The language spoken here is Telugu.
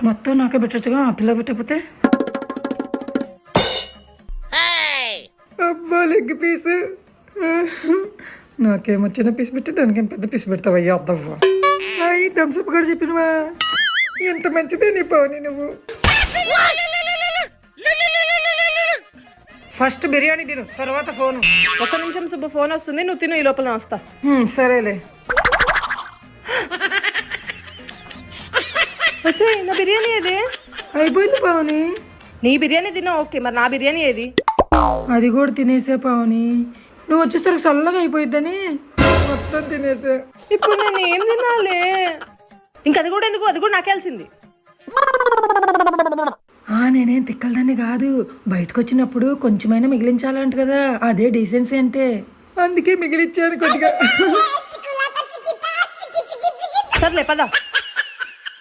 మొత్తం నాకే పెట్టచ్చుగా, ఆ పిల్ల పెట్టకపోతే. అబ్బా లెగ్ పీస్. నాకేమో చిన్న పీస్ పెట్టి దానికేం పెద్ద పీస్ పెడతావు. అయ్యా అద్దవ్వా. అయ్యి థమ్స్అప్ కూడా చెప్పినవా? ఎంత మంచిదే నీ పవని నువ్వు. ఫస్ట్ బిర్యానీ తిను, తర్వాత ఫోను. ఒక్క నిమిషం సుబ్బు, ఫోన్ వస్తుంది, నువ్వు తిను, ఈ లోపల వస్తా. సరేలే. నా బిర్యానీ ఏది? అయిపోయింది పవని. నీ బిర్యానీ తిన్నా ఓకే, మరి నా బిర్యానీ ఏది? అది కూడా తినేసే పవని. నువ్వు వచ్చేసరికి చల్లగా అయిపోయిద్దని మొత్తం తినేసా. ఇప్పుడు నేను ఏం తినాలి? ఇంక అది కూడా ఎందుకు? అది కూడా నాకేల్సింది. నేనేం తిక్కలదాన్ని కాదు. బయటకు వచ్చినప్పుడు కొంచెమైనా మిగిలించాలంట కదా, అదే డీసెన్సీ అంటే. అందుకే మిగిలిచ్చాను కొద్దిగా. సర్లే పద.